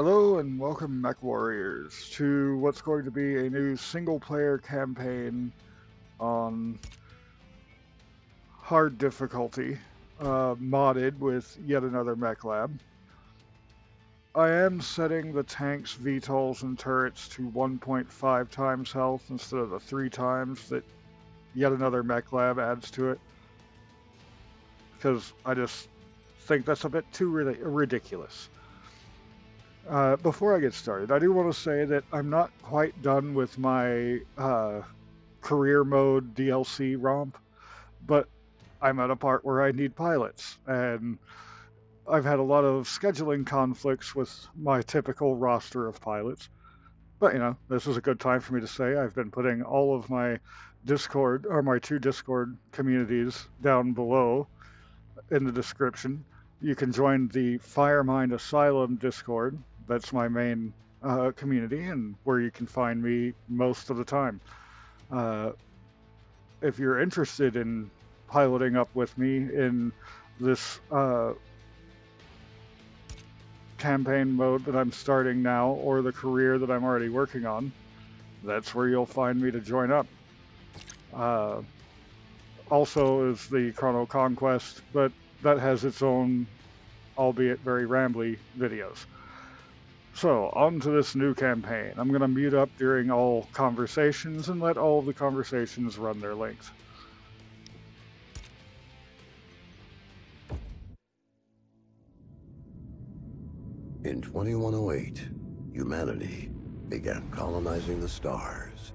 Hello and welcome, Mechwarriors, to what's going to be a new single-player campaign on hard difficulty, modded with yet another mech lab. I am setting the tanks, VTOLs, and turrets to 1.5 times health instead of the 3 times that yet another mech lab adds to it, because I just think that's a bit too ridiculous. Before I get started, I do want to say that I'm not quite done with my career mode DLC romp, but I'm at a part where I need pilots, and I've had a lot of scheduling conflicts with my typical roster of pilots. But, this is a good time for me to say I've been putting all of my Discord, or my 2 Discord communities down below in the description. You can join the Firemind Asylum Discord. That's my main community and where you can find me most of the time. If you're interested in piloting up with me in this campaign mode that I'm starting now, or the career that I'm already working on, that's where you'll find me to join up. Also is the Chrono Conquest, but that has its own, albeit very rambly, videos. So, on to this new campaign. I'm going to mute up during all conversations and let all of the conversations run their length. In 2108, humanity began colonizing the stars.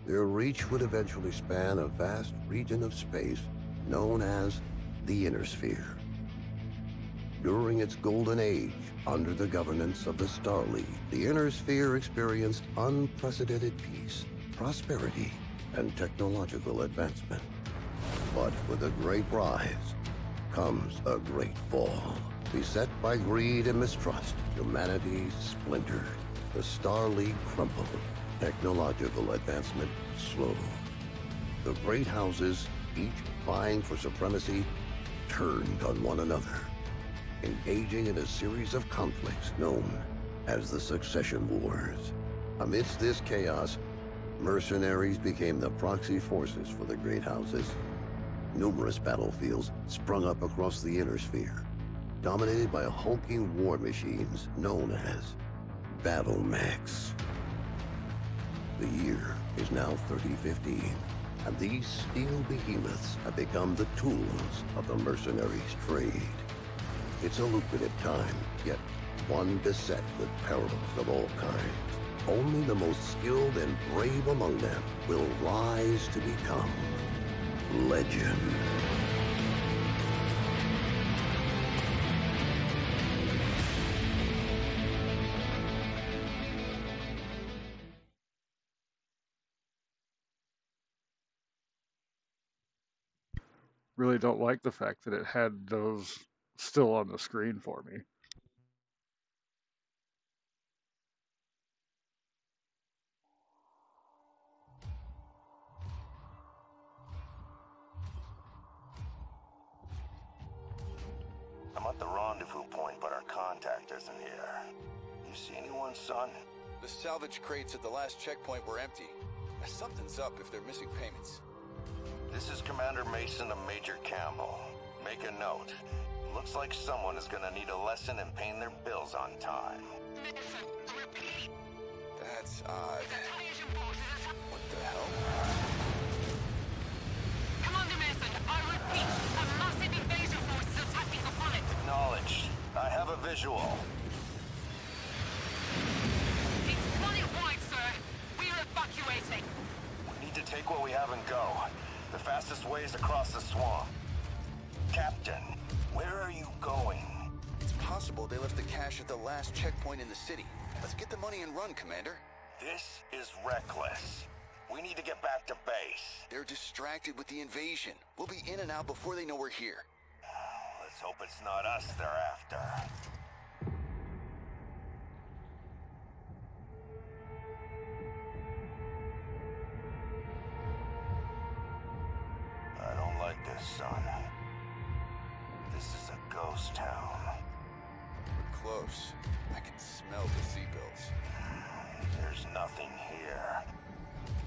Their reach would eventually span a vast region of space known as the Inner Sphere. During its golden age, under the governance of the Star League, the Inner Sphere experienced unprecedented peace, prosperity, and technological advancement. But with a great rise comes a great fall. Beset by greed and mistrust, humanity splintered. The Star League crumbled. Technological advancement slowed. The great houses, each vying for supremacy, turned on one another, engaging in a series of conflicts known as the Succession Wars. Amidst this chaos, mercenaries became the proxy forces for the great houses. Numerous battlefields sprung up across the Inner Sphere, dominated by hulking war machines known as battle mechs. The year is now 3015, and these steel behemoths have become the tools of the mercenaries' trade. It's a lucrative time, yet one beset with perils of all kinds. Only the most skilled and brave among them will rise to become legend. Really don't like the fact that it had those still on the screen for me. I'm at the rendezvous point, but our contact isn't here. You see anyone, son? The salvage crates at the last checkpoint were empty. Something's up if they're missing payments. This is Commander Mason of Major Campbell. Make a note. Looks like someone is gonna need a lesson in paying their bills on time. That's odd. What the hell? Commander Mason, I repeat, a massive invasion force is attacking the planet. Acknowledged. I have a visual. It's planet-wide, sir. We're evacuating. We need to take what we have and go. The fastest way is across the swamp. Captain, where are you going? It's possible they left the cash at the last checkpoint in the city. Let's get the money and run, Commander. This is reckless. We need to get back to base. They're distracted with the invasion. We'll be in and out before they know we're here. Let's hope it's not us they're after. I don't like this, son. This is a ghost town. close. I can smell the seatbelts. There's nothing here.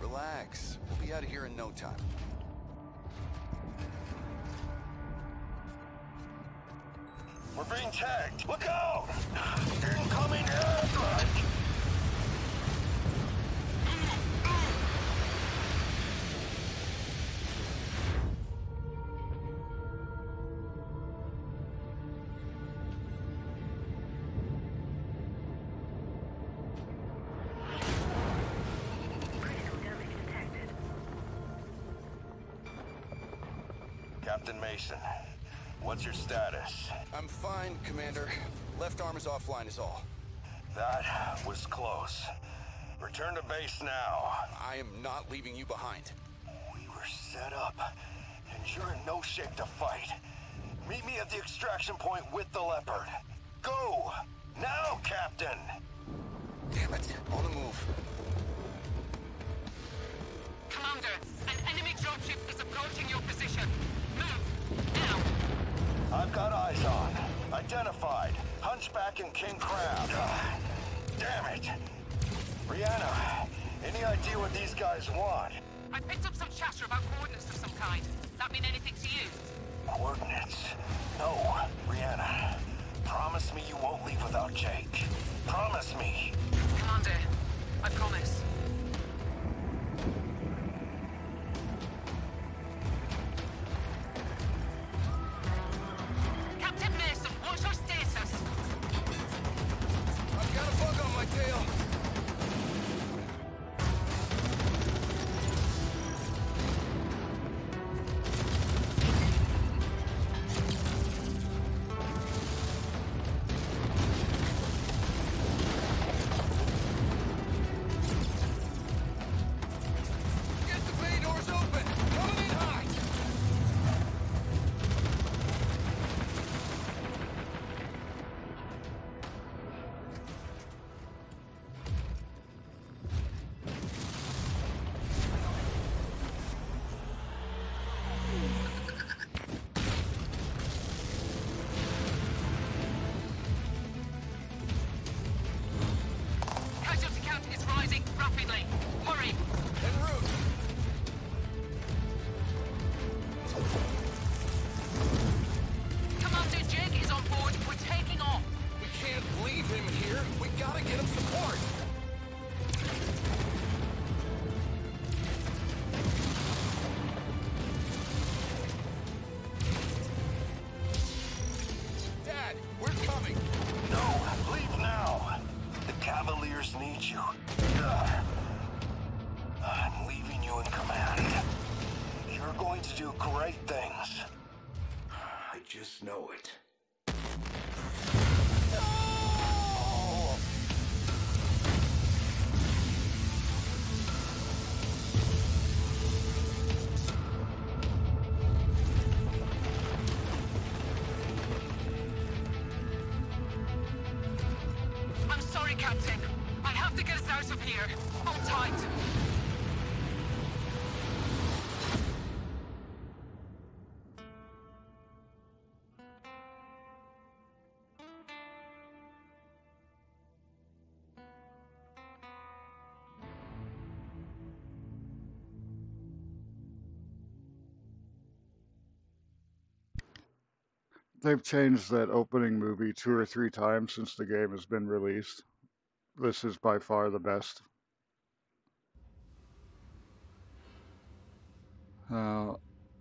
Relax. We'll be out of here in no time. We're being tagged. Look out! Incoming airstrike! Captain Mason, what's your status? I'm fine, Commander. Left arm is offline is all. That was close. Return to base now. I am not leaving you behind. We were set up, and you're in no shape to fight. Meet me at the extraction point with the Leopard. Go! Now, Captain! Damn it. On the move. Commander, an enemy dropship is approaching your position. Move, now. I've got eyes on. Identified. Hunchback and King Crab. Damn it! Brianna, any idea what these guys want? I picked up some chatter about coordinates of some kind. That mean anything to you? Coordinates? No, Brianna. Promise me you won't leave without Jake. Promise me. Commander, I promise. Captain Mason, what's your status? I've got a bug on my tail. Get the bay doors open. Coming in hot. Casualty count is rising rapidly. Hurry! En route. Commander Jake is on board. We're taking off. We can't leave him here. We gotta get him support. Dad, we're coming. No, leave now. The Cavaliers need you. Ugh. I'm leaving you in command. You're going to do great things. I just know it. I'm sorry, Captain. I have to get us out of here. Hold tight. They've changed that opening movie 2 or 3 times since the game has been released. This is by far the best.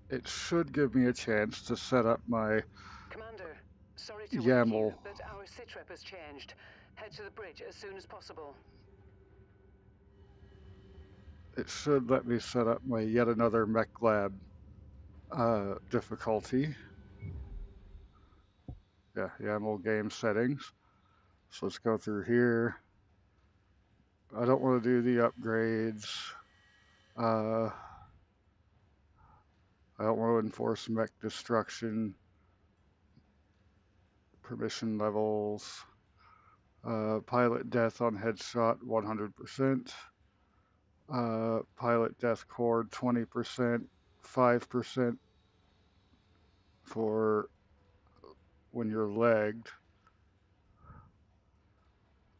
It should give me a chance to set up my Commander, sorry to wake YAML. you, but our sitrep has changed. Head to the bridge as soon as possible. It should let me set up my yet another mech lab difficulty. Yeah, YAML game settings. So let's go through here. I don't want to do the upgrades. I don't want to enforce mech destruction. Permission levels. Pilot death on headshot 100%. Pilot death cord 20%. 5% for when you're legged.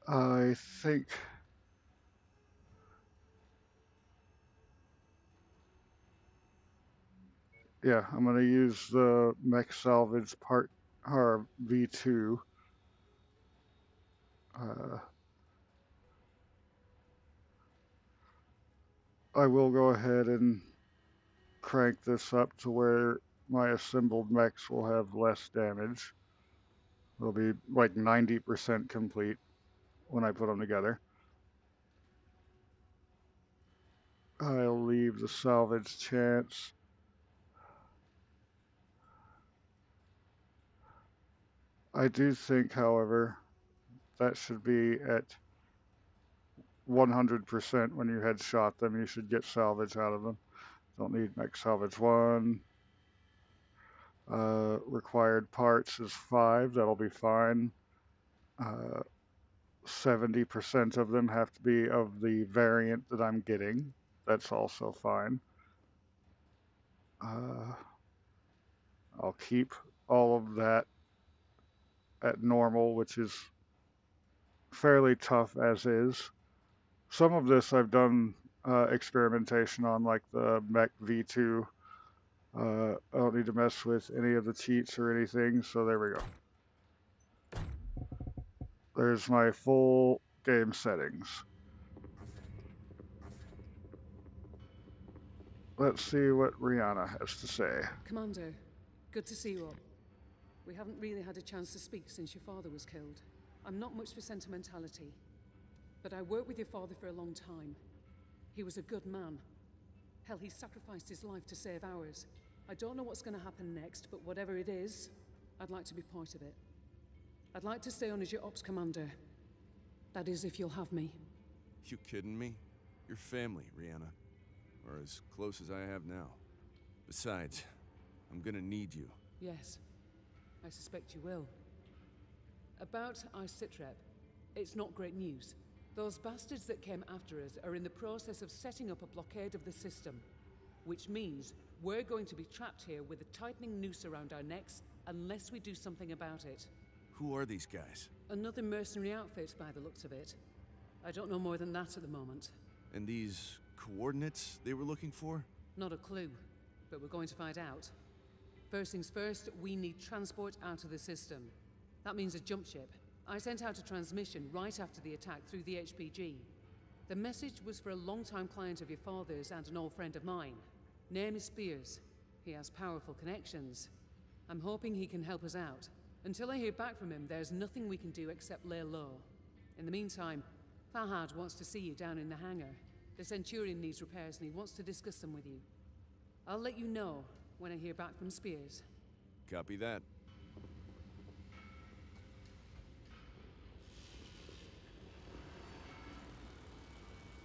I think... Yeah, I'm going to use the mech salvage part, or V2. I will go ahead and crank this up to where my assembled mechs will have less damage. They'll be like 90% complete when I put them together. I'll leave the salvage chance. I do think, however, that should be at 100% when you headshot them. You should get salvage out of them. Don't need mech salvage 1. Required parts is 5. That'll be fine. 70% of them have to be of the variant that I'm getting. That's also fine. I'll keep all of that at normal, which is fairly tough as is. Some of this I've done experimentation on, like the Mech V2. I don't need to mess with any of the cheats or anything, so there we go. There's my full game settings. Let's see what Rihanna has to say. Commander, good to see you all. We haven't really had a chance to speak since your father was killed. I'm not much for sentimentality, but I worked with your father for a long time. He was a good man. Hell, he sacrificed his life to save ours. I don't know what's going to happen next, but whatever it is, I'd like to be part of it. I'd like to stay on as your ops commander. That is, if you'll have me. You kidding me? You're family, Rihanna. Or as close as I have now. Besides, I'm gonna need you. Yes, I suspect you will. About our sitrep, it's not great news. Those bastards that came after us are in the process of setting up a blockade of the system, which means we're going to be trapped here with a tightening noose around our necks unless we do something about it. Who are these guys? Another mercenary outfit by the looks of it. I don't know more than that at the moment. And these coordinates they were looking for? Not a clue, but we're going to find out. First things first, we need transport out of the system. That means a jump ship. I sent out a transmission right after the attack through the HPG. The message was for a long-time client of your father's and an old friend of mine. Name is Spears. He has powerful connections. I'm hoping he can help us out. Until I hear back from him, there's nothing we can do except lay low. In the meantime, Fahad wants to see you down in the hangar. The Centurion needs repairs and he wants to discuss them with you. I'll let you know when I hear back from Spears. Copy that.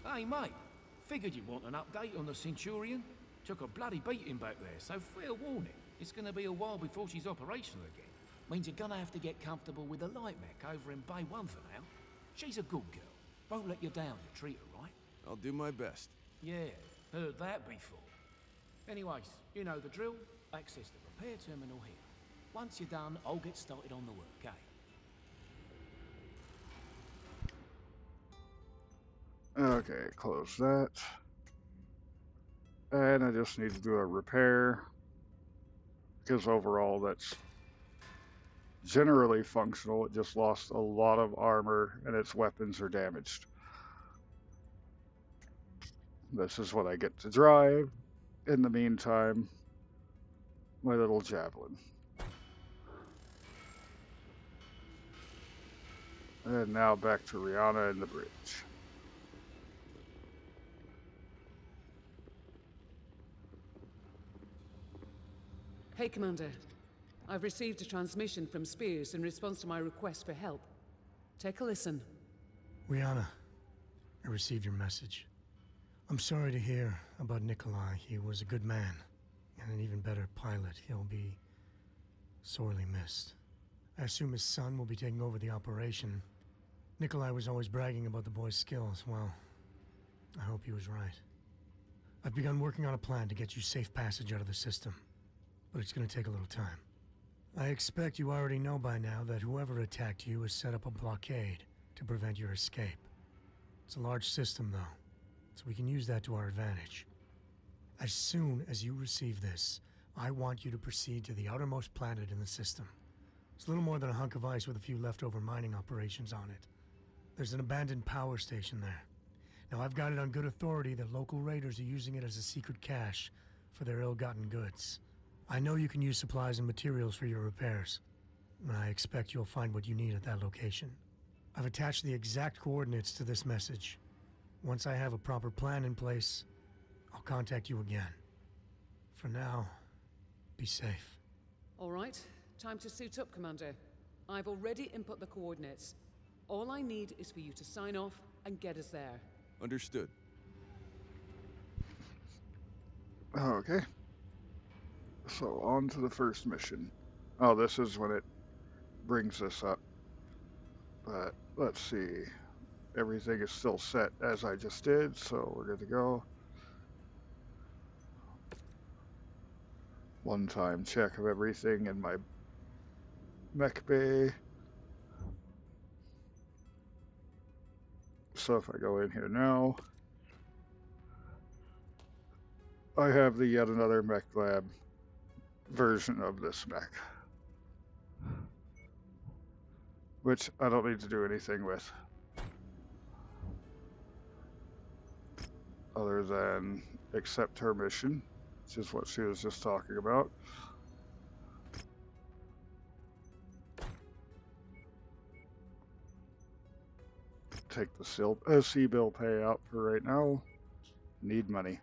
Hey, mate. Figured you'd want an update on the Centurion. Took a bloody beating back there, so fair warning. It's gonna be a while before she's operational again. Means you're gonna have to get comfortable with the light mech over in Bay 1 for now. She's a good girl. Won't let you down to treat her right. I'll do my best. Yeah, heard that before. Anyways, you know the drill. Access the repair terminal here. Once you're done, I'll get started on the work, eh? Okay, close that. And I just need to do a repair, because overall that's generally functional. It just lost a lot of armor and its weapons are damaged. This is what I get to drive. In the meantime, my little javelin. And now back to Rihanna and the bridge. Hey, Commander. I've received a transmission from Spears in response to my request for help. Take a listen. Rihanna, I received your message. I'm sorry to hear about Nikolai. He was a good man, and an even better pilot. He'll be sorely missed. I assume his son will be taking over the operation. Nikolai was always bragging about the boy's skills. Well, I hope he was right. I've begun working on a plan to get you safe passage out of the system, but it's going to take a little time. I expect you already know by now that whoever attacked you has set up a blockade to prevent your escape. It's a large system, though, so we can use that to our advantage. As soon as you receive this, I want you to proceed to the outermost planet in the system. It's little more than a hunk of ice with a few leftover mining operations on it. There's an abandoned power station there. Now, I've got it on good authority that local raiders are using it as a secret cache for their ill-gotten goods. I know you can use supplies and materials for your repairs, and I expect you'll find what you need at that location. I've attached the exact coordinates to this message. Once I have a proper plan in place, I'll contact you again. For now, be safe. All right, time to suit up, Commander. I've already input the coordinates. All I need is for you to sign off and get us there. Understood. Okay. So, on to the first mission. Oh, this is when it brings us up. But, let's see. Everything is still set as I just did, so we're good to go. One-time check of everything in my mech bay. So if I go in here now, I have the yet another mech lab version of this mech, which I don't need to do anything with other than accept her mission, which is what she was just talking about. Take the C-bill payout for right now. Need money.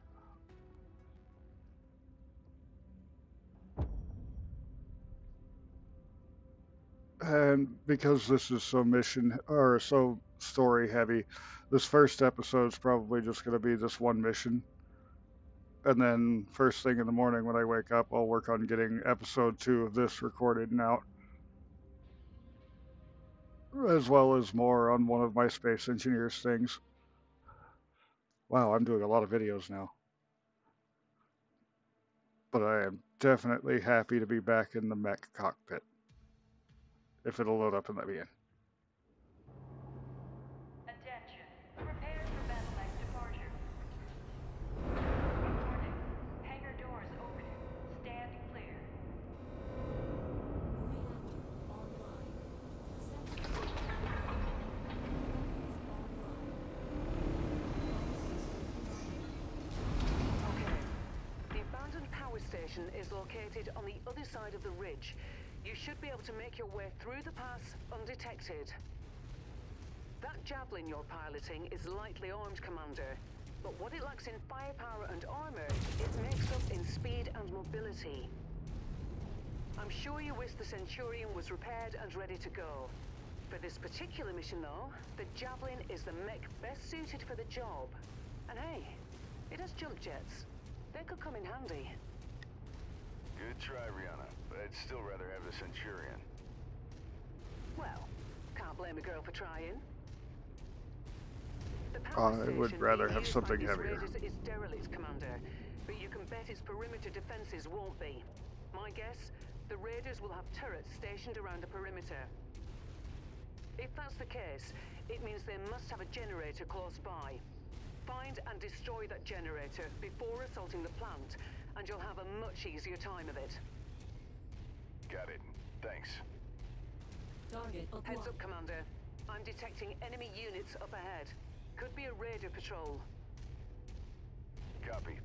And because this is so mission or so story heavy, this first episode's probably just going to be this one mission. And then first thing in the morning when I wake up, I'll work on getting episode 2 of this recorded and out. As well as more on one of my Space Engineers things. Wow, I'm doing a lot of videos now. But I am definitely happy to be back in the mech cockpit. If it'll load up and let me in. Attention. Prepare for battle mech departure. Warning. Hangar doors opening. Stand clear. Okay. The abandoned power station is located on the other side of the ridge. You should be able to make your way through the pass undetected. That javelin you're piloting is lightly armed, Commander. But what it lacks in firepower and armor, it makes up in speed and mobility. I'm sure you wish the Centurion was repaired and ready to go. For this particular mission, though, the javelin is the mech best suited for the job. And hey, it has jump jets. They could come in handy. Good try, Rihanna, but I'd still rather have the Centurion. Well, can't blame a girl for trying. I would rather have something heavier. Is derelict, Commander, but you can bet its perimeter defenses won't be. My guess, the raiders will have turrets stationed around the perimeter. If that's the case, it means they must have a generator close by. Find and destroy that generator before assaulting the plant, and you'll have a much easier time of it. Got it. Thanks. Target acquired. Heads up, Commander. I'm detecting enemy units up ahead. Could be a raider patrol. Copy.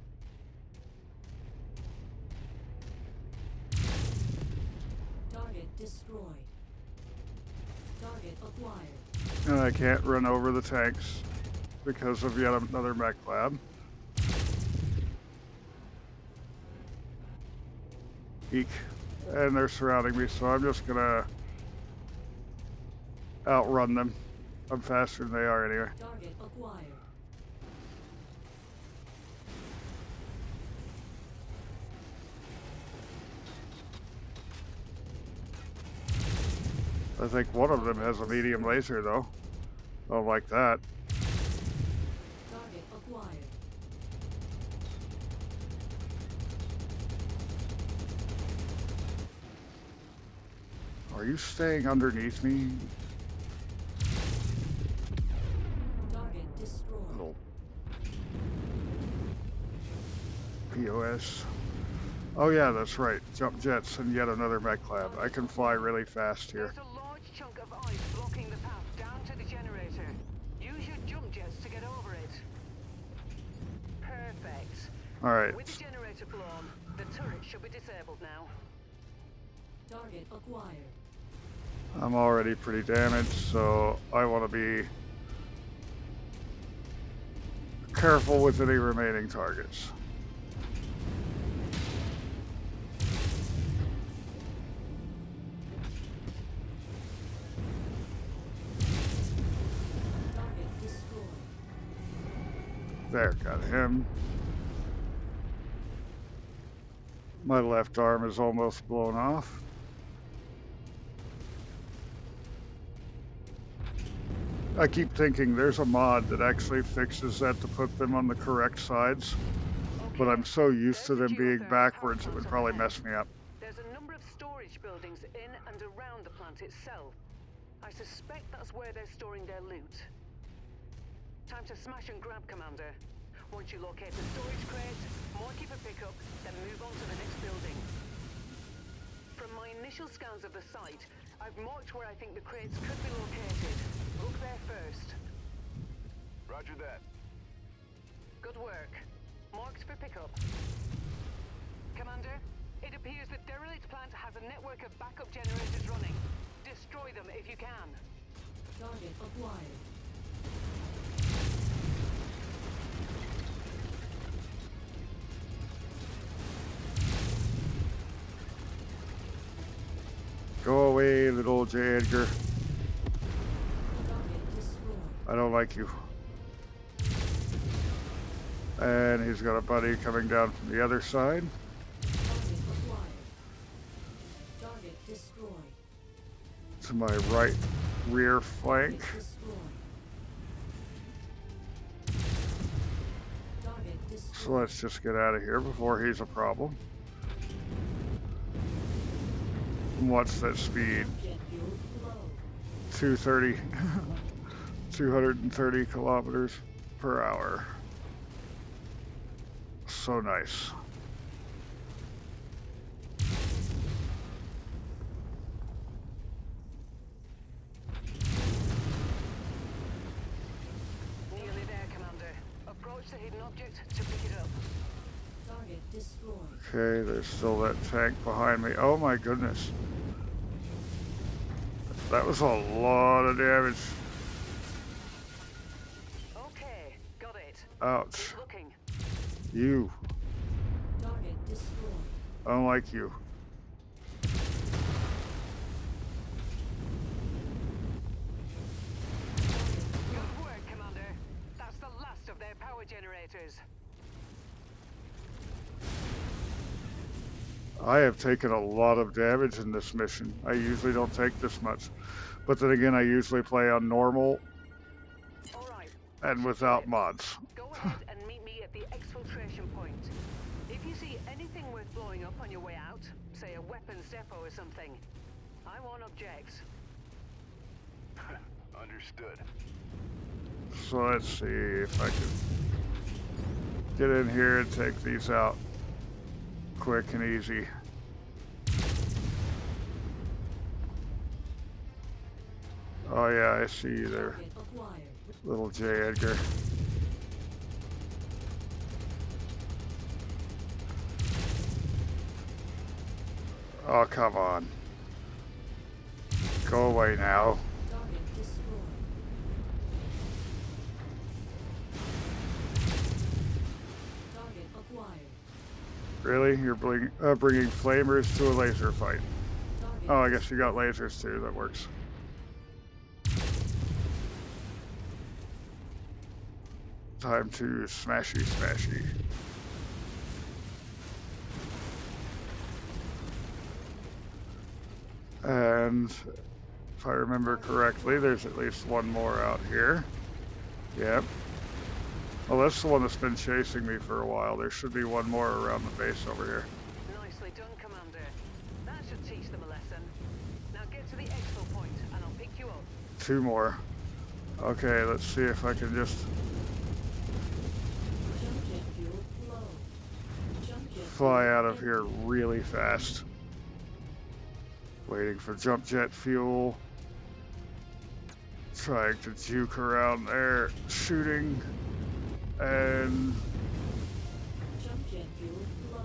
Target destroyed. Target acquired. And I can't run over the tanks because of yet another mech lab. Eek. And they're surrounding me, so I'm just gonna outrun them. I'm faster than they are anyway. Target acquired. I think one of them has a medium laser though. Don't like that. Target acquired. Are you staying underneath me? level. POS. Oh yeah, that's right. Jump jets and yet another mech lab. I can fly really fast here. There's a large chunk of ice blocking the path down to the generator. Use your jump jets to get over it. Perfect. Alright. With the generator blown, the turret should be disabled now. Target acquired. I'm already pretty damaged, so I want to be careful with any remaining targets. There, got him. My left arm is almost blown off. I keep thinking there's a mod that actually fixes that to put them on the correct sides, but I'm so used to them being backwards it would probably mess me up. There's a number of storage buildings in and around the plant itself. I suspect that's where they're storing their loot. Time to smash and grab, Commander. Once you locate the storage crate, mark it for pickup, then move on to the next building. From my initial scans of the site, I've marked where I think the crates could be located. Look there first. Roger that. Good work. Marked for pickup. Commander, it appears the derelict plant has a network of backup generators running. Destroy them if you can. Target acquired. Go away, little J. Edgar. I don't like you. And he's got a buddy coming down from the other side. To my right rear flank. So let's just get out of here before he's a problem. What's that speed? 230. 230 kilometers per hour. So nice. Nearly there, Commander. Approach the hidden object to pick it up. Target destroyed. Okay, there's still that tank behind me. Oh my goodness. That was a lot of damage. Okay, got it. Ouch. Looking. You. Target destroyed. I don't like you. Good work, Commander. That's the last of their power generators. I have taken a lot of damage in this mission. I usually don't take this much. But then again, I usually play on normal All right. and without mods. Go ahead and meet me at the exfiltration point. If you see anything worth blowing up on your way out, say a weapons depot or something, I won't object. Understood. So let's see if I can get in here and take these out quick and easy. Oh yeah, I see you there, little J. Edgar. Oh, come on. Go away now. Really? You're bringing flamers to a laser fight? Oh, I guess you got lasers too. That works. Time to smashy smashy. And if I remember correctly, there's at least one more out here. Yep. Well, that's the one that's been chasing me for a while. There should be one more around the base over here. Nicely done, Commander. That should teach them a lesson. Now get to the exfil point, and I'll pick you up. Two more. Okay, let's see if I can just fly out of here really fast. Waiting for jump jet fuel. Trying to juke around there, shooting, and jump jet fuel low.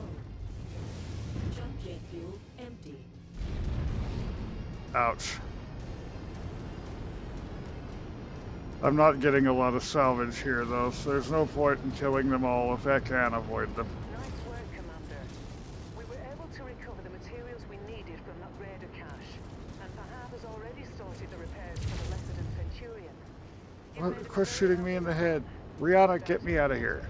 Jump jet fuel empty. ouch. I'm not getting a lot of salvage here though, so there's no point in killing them all if I can avoid them. Nice work, Commander. We were able to recover the materials we needed from that raider cache, and Fahad has already started the repairs for the Lessered Centurion. Well, quit shooting me in the head. Rihanna, get me out of here.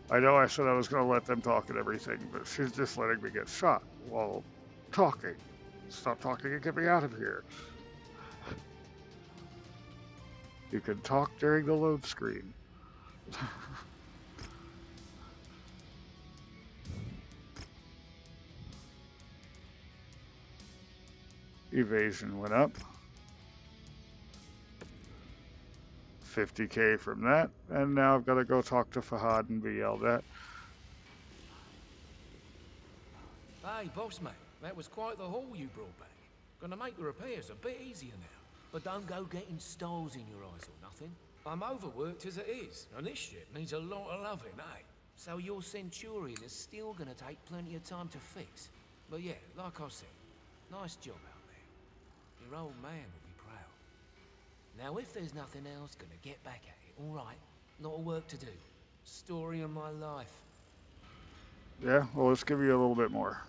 I know I said I was going to let them talk and everything, but she's just letting me get shot while talking. Stop talking and get me out of here. You can talk during the load screen. Evasion went up. 50k from that, and now I've got to go talk to Fahad and be yelled at. Hey, boss mate, that was quite the haul you brought back. Gonna make the repairs a bit easier now. But don't go getting stars in your eyes or nothing. I'm overworked as it is, and this shit needs a lot of loving, eh? So your Centurion is still gonna take plenty of time to fix. But yeah, like I said, nice job out there. Your old man will be proud. Now, if there's nothing else, gonna get back at it, all right? Lot of work to do. Story of my life. Yeah, well, let's give you a little bit more.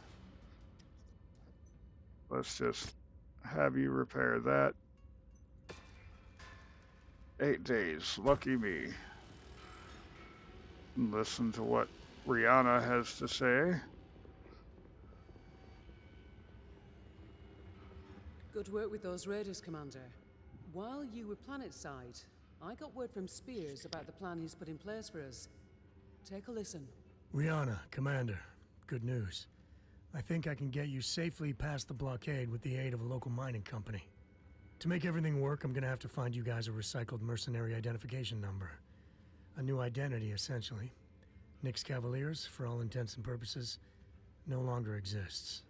Let's just have you repair that. 8 days, lucky me. Listen to what Rihanna has to say. Good work with those raiders, Commander. While you were planetside, I got word from Spears about the plan he's put in place for us. Take a listen. Rihanna, Commander, good news. I think I can get you safely past the blockade with the aid of a local mining company. To make everything work, I'm gonna have to find you guys a recycled mercenary identification number. A new identity, essentially. Nyx Cavaliers, for all intents and purposes, no longer exists.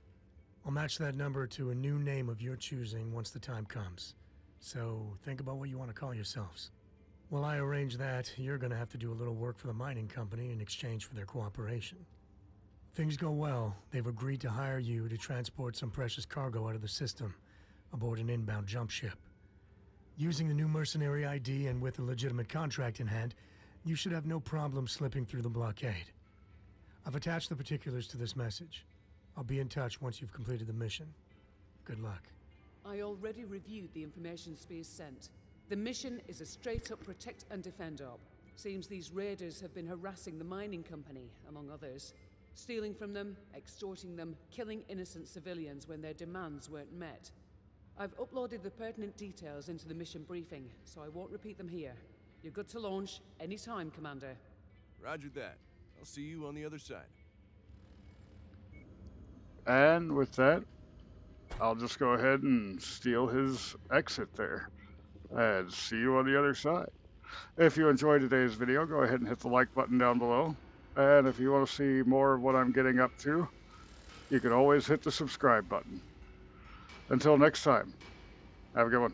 I'll match that number to a new name of your choosing once the time comes. So, think about what you want to call yourselves. While I arrange that, you're gonna have to do a little work for the mining company in exchange for their cooperation. Things go well, they've agreed to hire you to transport some precious cargo out of the system, aboard an inbound jump ship. Using the new mercenary ID and with a legitimate contract in hand, you should have no problem slipping through the blockade. I've attached the particulars to this message. I'll be in touch once you've completed the mission. Good luck. I already reviewed the information Spears sent. The mission is a straight-up protect and defend op. Seems these raiders have been harassing the mining company, among others. Stealing from them, extorting them, killing innocent civilians when their demands weren't met. I've uploaded the pertinent details into the mission briefing, so I won't repeat them here. You're good to launch anytime, Commander. Roger that. I'll see you on the other side. And with that, I'll just go ahead and steal his exit there. And see you on the other side. If you enjoyed today's video, go ahead and hit the like button down below. And if you want to see more of what I'm getting up to, you can always hit the subscribe button. Until next time, have a good one.